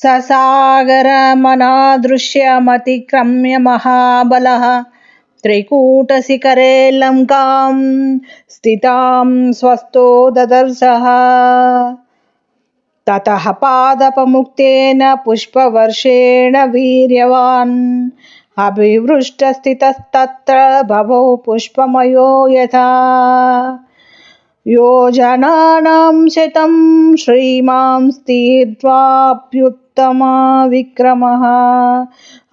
ससागरमनादृश्यमतिक्रम्य महाबलः त्रिकूटशिखरे लङ्कां स्थितां स्वस्थो ददर्शः। ततः पादपमुक्तेन पुष्पवर्षेण वीर्यवान् अभिवृष्टस्थितस्तत्र भवो पुष्पमयो यथा। योजनानां शतं श्रीमांस्तीर्त्वाप्युत्तमा विक्रमः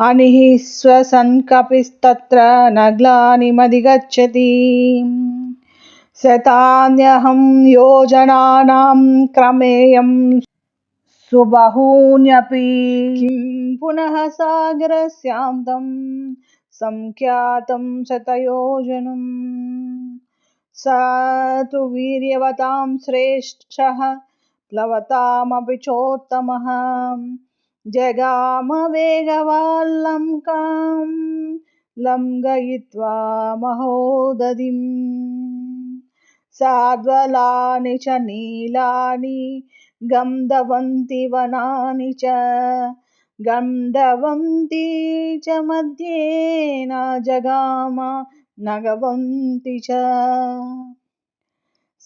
अनिःश्वसन्कपिस्तत्र न ग्लानिमधिगच्छति। शतान्यहं योजनानां क्रमेयं सुबहून्यपि किं पुनः सागरस्यान्तं संख्यातं शतयोजनम्। स तु वीर्यवतां श्रेष्ठः प्लवतामपि चोत्तमः जगाम वेगवान् लङ्कां लङ्घयित्वा महोदधिम्। साद्वलानि च नीलानि गन्धवन्ति वनानि च गन्धवन्ती च मध्ये न जगाम नगवन्ति च।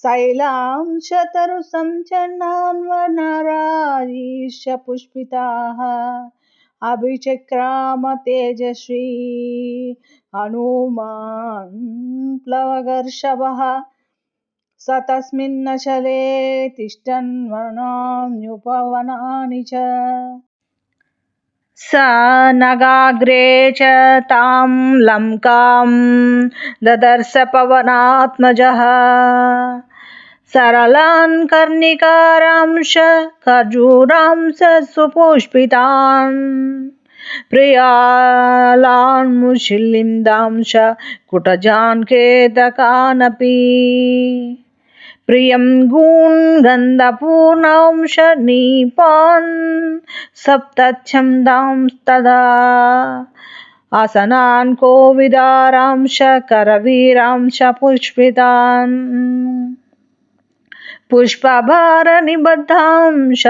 शैलांशतरुसञ्चन्नान् वनराजीश्च पुष्पिताः अभिचक्राम तेजस्वी हनुमान् प्लवगर्षभः। स तस्मिन्नचले तिष्ठन् वनान्युपवनानि च। स नगाग्रे च तां लङ्कां ददर्श पवनात्मजः सरलान् कर्णिकारांश खर्जूरांश सुपुष्पितान् प्रियालान् मुशिलिन्दांश कुटजान् केतकानपि प्रियं गून्गन्धपूर्णांश नीपान् सप्तच्छन्दांस्तदा आसनान् कोविदारांश करवीरांश पुष्पितान् पुष्पभारनिबद्धांश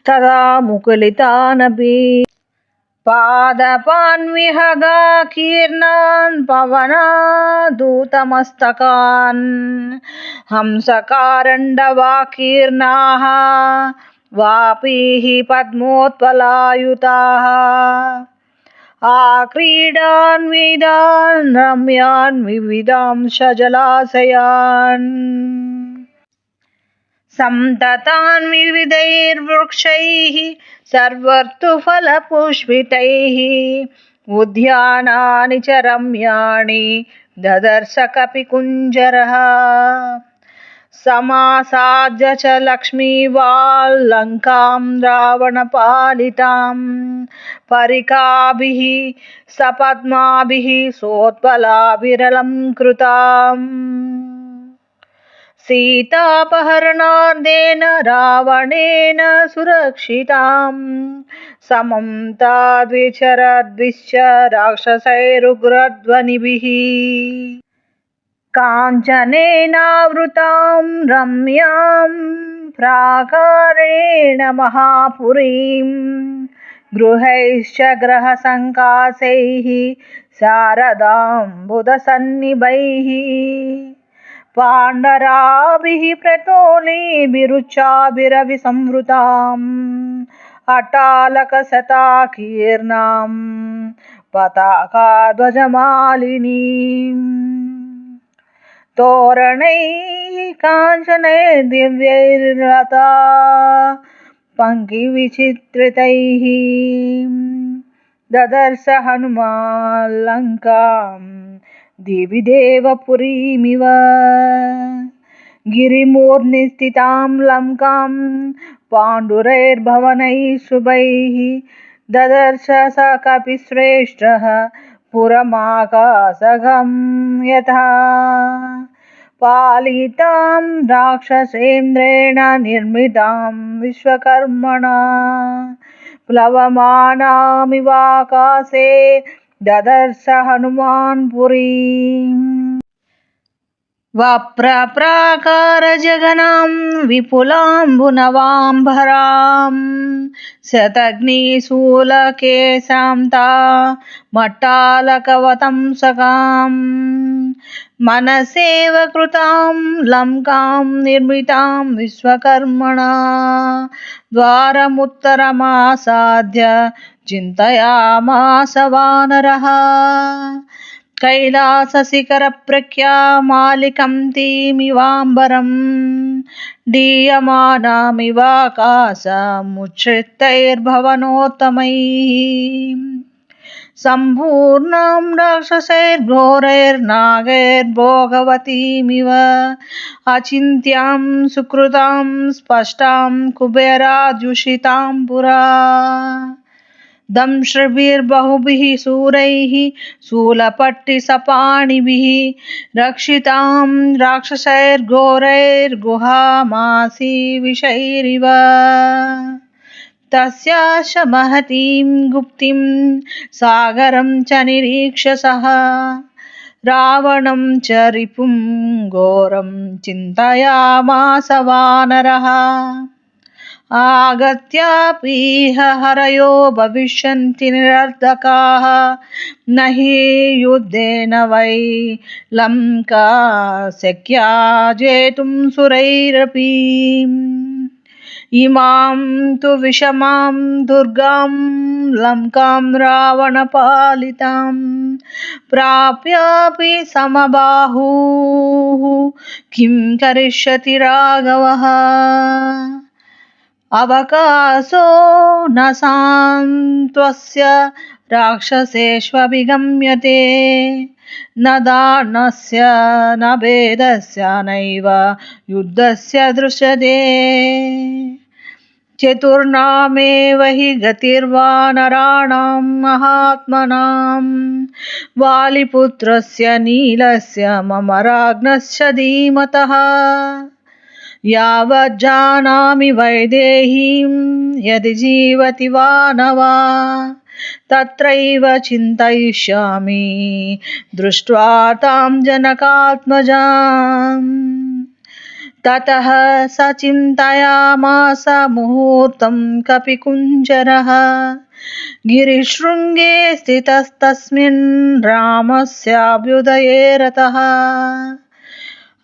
तदा मुकुलितानपि पादपान् विहगाकीर्णान् पवनादूतमस्तकान् हंसकारण्डवाकीर्णाः वापीः पद्मोत्पलायुताः आक्रीडान् विदान् रम्यान् विविधांश जलाशयान् संततान् विविधैर्वृक्षैः सर्वर्तुफलपुष्पितैः उद्यानानि च रम्याणि ददर्श कपिकुञ्जरः। समासाद्य च लक्ष्मीवाल्लङ्कां रावणपालितां परिकाभिः सपद्माभिः सोत्पलाभिरलङ्कृताम् सीतापहरणार्थेन रावणेन सुरक्षितां समं ताद्विचरद्भिश्च राक्षसैरुग्रध्वनिभिः काञ्चनेनावृतां रम्यां प्राकारेण महापुरीं गृहैश्च ग्रहसङ्कासैः शारदाम्बुदसन्निभैः पाण्डराभिः प्रतोलीभिरुच्चाभिरविसंवृताम् अटालकशताकीर्णां पताकाध्वजमालिनीम् तोरणैः काञ्चनैर्दिव्यैर्लता पङ्क्तिविचित्रितैः ददर्श हनुमान् लङ्कां दिवि देवपुरीमिव गिरिमूर्ध्निस्थितां लङ्कां पाण्डुरैर्भवनैः शुभैः ददर्श स कपिश्रेष्ठः पुरमाकाशगं यथा पालितां राक्षसेन्द्रेण निर्मितां विश्वकर्मणा प्लवमानामिवाकाशे ददर्श हनुमान् पुरीम्। वप्रप्राकारजगनां विपुलाम्बुनवाम्भरां शतघ्निशूलकेशां मट्टालकवतंसकां मनसेव कृतां लङ्कां निर्मितां विश्वकर्मणा द्वारमुत्तरमासाद्य चिन्तयामास वानरः कैलासशिखरप्रख्यामालिकं दीयमानामिवाकाशमुच्छ्रितैर्भवनोत्तमैः सम्पूर्णां राक्षसैर्घोरैर्नागैर्भोगवतीमिव अचिन्त्यां सुकृतां स्पष्टां कुबेराद्युषितां पुरा दंष्ट्रभिर्बहुभिः शूरैः शूलपट्टिसपाणिभिः रक्षितां राक्षसैर्घोरैर्गुहामासी विषैरिव तस्याश महतीं गुप्तिं सागरं च निरीक्ष्य सः रावणं च रिपुं घोरं चिन्तयामास वानरः आगत्यापीह हरयो भविष्यन्ति निरर्धकाः न हि युद्धेन वै लङ्का शक्या जेतुं सुरैरपि इमां तु विषमां दुर्गां लङ्कां रावणपालितां प्राप्यापि समबाहुः किं करिष्यति राघवः अवकाशो न सान्त्वस्य राक्षसेष्वभिगम्यते न दानस्य न भेदस्य नैव युद्धस्य दृश्यते चतुर्णामेव हि गतिर्वानराणां महात्मनां वालिपुत्रस्य नीलस्य मम राज्ञस्य धीमतः यावज्जानामि वैदेहीं यदि जीवति वा न वा तत्रैव चिन्तयिष्यामि दृष्ट्वा तां जनकात्मजाम् ततः स चिन्तयामास मुहूर्तं कपिकुञ्जरः गिरिशृङ्गे स्थितस्तस्मिन् रामस्याभ्युदये रतः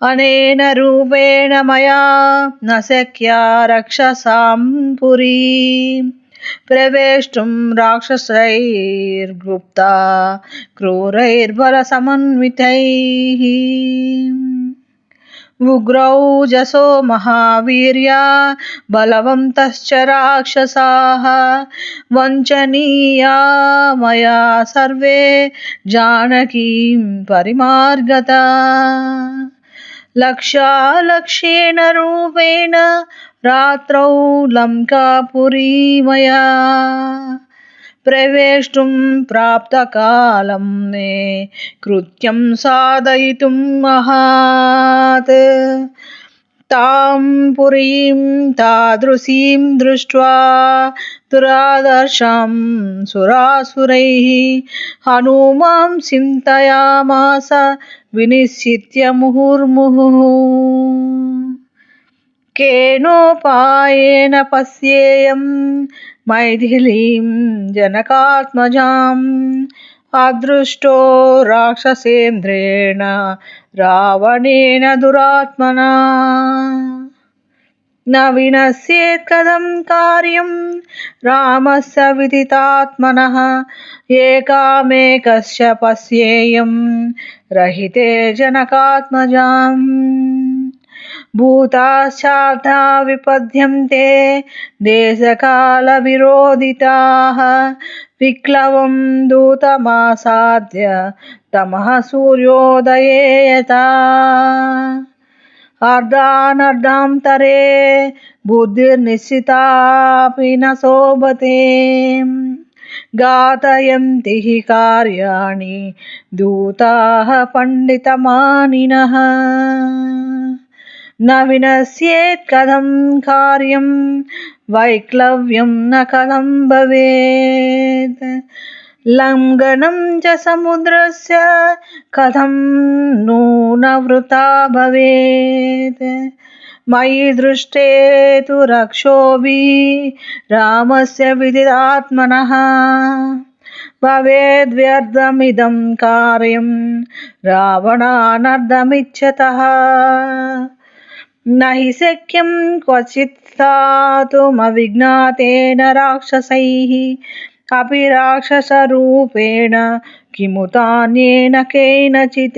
अनेन रूपेण मया न शक्या रक्षसां पुरीं प्रवेष्टुं राक्षसैर्गुप्ता क्रूरैर्बलसमन्वितैः उग्रौजसो महावीर्या बलवन्तश्च राक्षसाः वञ्चनीया मया सर्वे जानकीं परिमार्गता लक्ष्येण रूपेण रात्रौ लङ्कापुरी मया प्रवेष्टुं प्राप्तकालं मे कृत्यं साधयितुं महात् तां पुरीं तादृशीं दृष्ट्वा दुरादर्शं सुरासुरैः हनुमां चिन्तयामास विनिश्चित्य मुहुर्मुहुः केनोपायेन पश्येयं मैथिलीं जनकात्मजाम् अदृष्टो राक्षसेन्द्रेण रावणेन दुरात्मना न विनश्येत् कथं कार्यं रामस्य विदितात्मनः एकामेकस्य पश्येयं रहिते जनकात्मजाम् भूताश्चार्था विपद्यन्ते देशकालविरोधिताः विक्लवं दूतमासाद्य तमः सूर्योदये यथा अर्धानर्धान्तरे बुद्धिर्निश्चितापि न शोभते घातयन्ति हि कार्याणि दूताः पण्डितमानिनः न विनश्येत् कथं कार्यं वैक्लव्यं न कथं भवेत् लङ्घनं च समुद्रस्य कथं नु न वृथा भवेत् मयि दृष्टे तु रक्षोभिः रामस्य विदितात्मनः भवेद्व्यर्थमिदं कार्यं रावणानर्थमिच्छतः न हि शक्यं क्वचित् स्थातुमविज्ञातेन राक्षसैः अपि राक्षसरूपेण किमुतान्येन केनचित्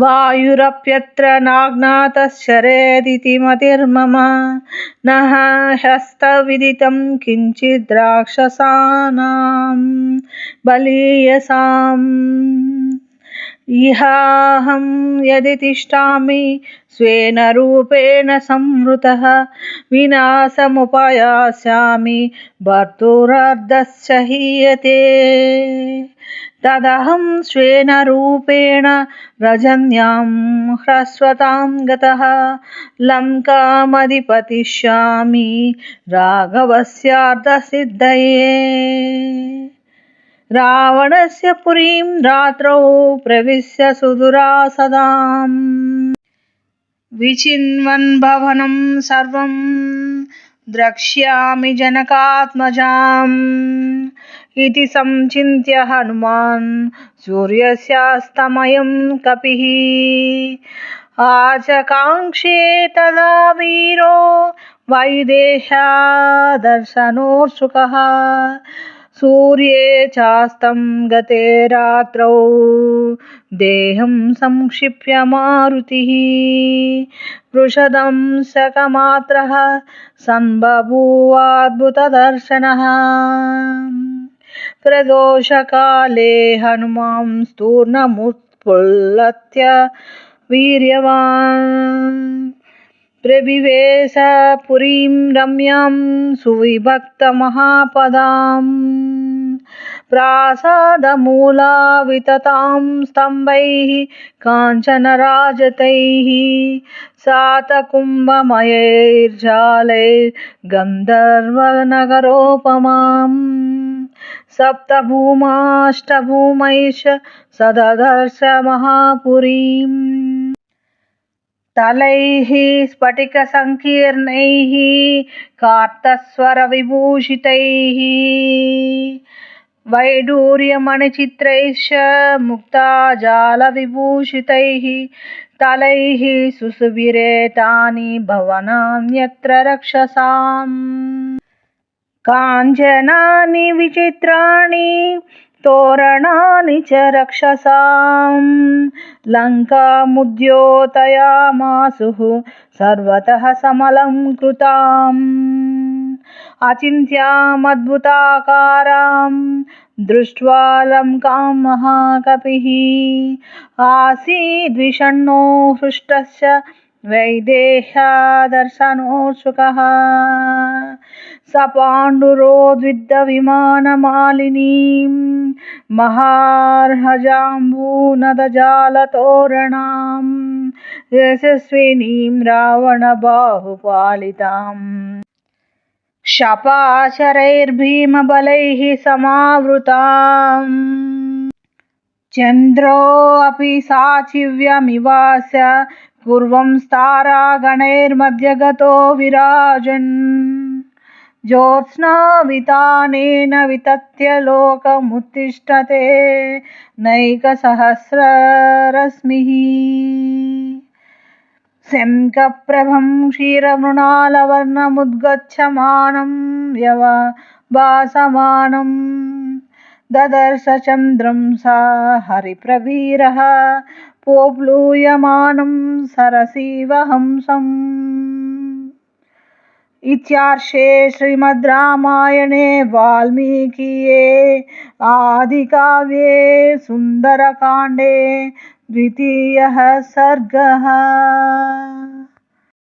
वायुरप्यत्र नाज्ञातश्चरेदिति मतिर्मम न ह्यस्तविदितं किञ्चिद् राक्षसानां बलीयसाम् इहाहं यदि तिष्ठामि स्वेन रूपेण संवृतः विनाशमुपयास्यामि भर्तुरर्धश्च हीयते तदहं स्वेन रूपेण रजन्यां ह्रस्वतां गतः लङ्कामधिपतिष्यामि राघवस्यार्थसिद्धये रावणस्य पुरीं रात्रौ प्रविश्य सुदुरासदाम् विचिन्वन् भवनं सर्वं द्रक्ष्यामि जनकात्मजाम् इति संचिन्त्य हनुमान् सूर्यस्यास्तमयं कपिः आचकाङ्क्षे तदा वीरो वैदेह्यादर्शनोत्सुकः सूर्ये चास्तं गते रात्रौ देहं संक्षिप्य मारुतिः वृषदंशकमात्रः सम्बभूवाद्भुतदर्शनः प्रदोषकाले हनुमांस्तूर्णमुत्फुल्लत्य वीर्यवान् प्रविवेश पुरीं रम्यां सुविभक्तमहापदाम् प्रासादमूलाविततां स्तम्भैः काञ्चनराजतैः सातकुम्भमयैर्जालैर्गन्धर्वनगरोपमाम् सप्तभूमाष्टभूमैश्च सददर्श महापुरीम् तलैः स्फटिकसङ्कीर्णैः कार्तस्वरविभूषितैः वैडूर्यमणिचित्रैश्च मुक्ताजालविभूषितैः तलैः सुशुभिरेतानि भवनान्यत्र रक्षसाम् काञ्चनानि विचित्राणि तोरणानि च रक्षसां लङ्कामुद्योतयामासुः सर्वतः समलङ्कृताम् अचिन्त्यामद्भुताकारां दृष्ट्वा लङ्कां महाकपिः आसीद्विषण्णो हृष्टश्च वैदेह्यादर्शनोत्सुकः स पाण्डुरोद्विद्यविमानमालिनीं महार्हजाम्बूनदजालतोरणां यशस्विनीं रावणबाहुपालिताम् शपाशरैर्भीमबलैः समावृताम् चन्द्रोऽपि साचिव्यमिवास्य पूर्वंस्तारागणैर्मध्यगतो विराजन् ज्योत्स्नावितानेन वितत्य लोकमुत्तिष्ठते नैकसहस्ररश्मिः शङ्खप्रभं क्षीरमृणालवर्णमुद्गच्छमानं व्यवभासमानं ददर्श चन्द्रं सा हरिप्रवीरः पोप्लूयमानं सरसीवहंसम्। इत्यार्षे श्रीमद् रामायणे वाल्मीकिये आदिकाव्ये सुन्दरकाण्डे द्वितीयः सर्गः।